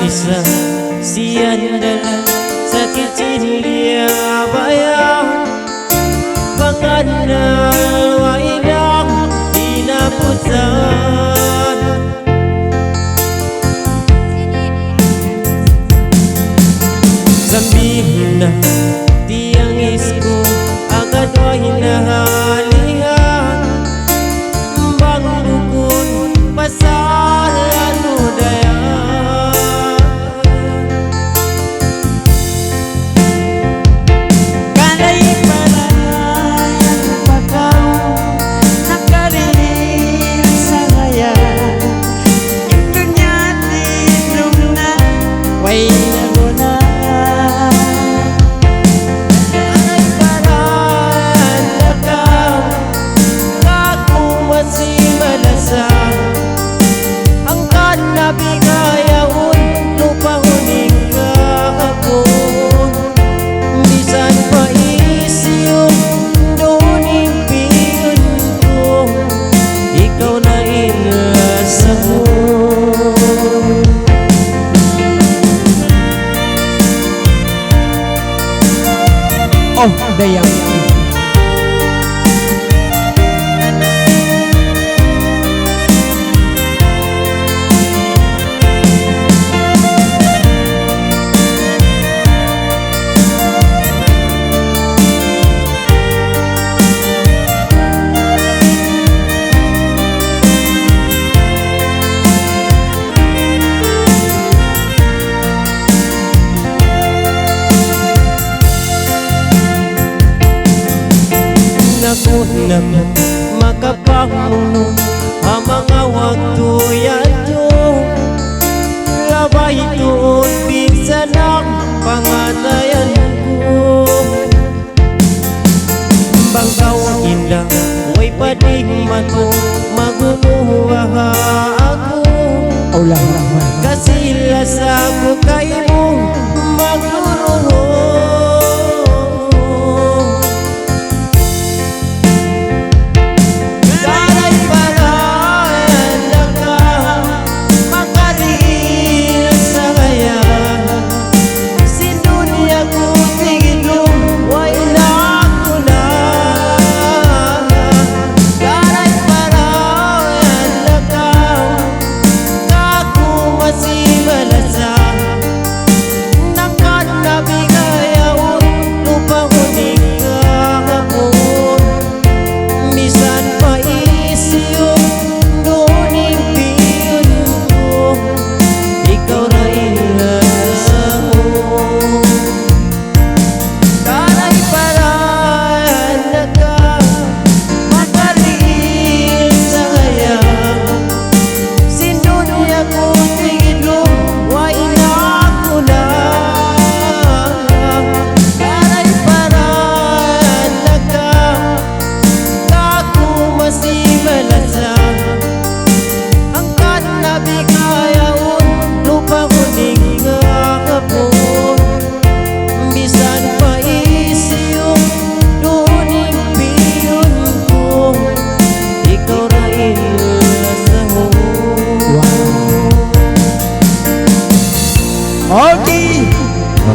isa siyan dala sa kicilya bayan panganal wa ilang dinapusan sambihin na tiyang isko agad wa hinahalihan bang dukun pasalan udaya kanay palayan pagkaw nakaril sa kaya indunya tinong na way naguna kanay paran lakaw kakung masimalasa ang kanabigayaon lupahunin kahapon bisan pa isiyong doon piyon ko ikaw na inasa mo. oh dayang Naku makapanguno ang mga waktu yato labay tuon pinsan ang pangatayan ko bangkawin lang way padig mato magumuha ako kasilas ako kay mo magduruho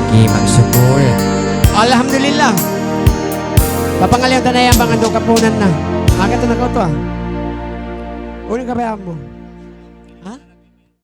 Okay, magsugol. Alhamdulillah. Papangaliw ta na yan, mga kapunan na. Agad na ko to ah. Unang kabayaan mo.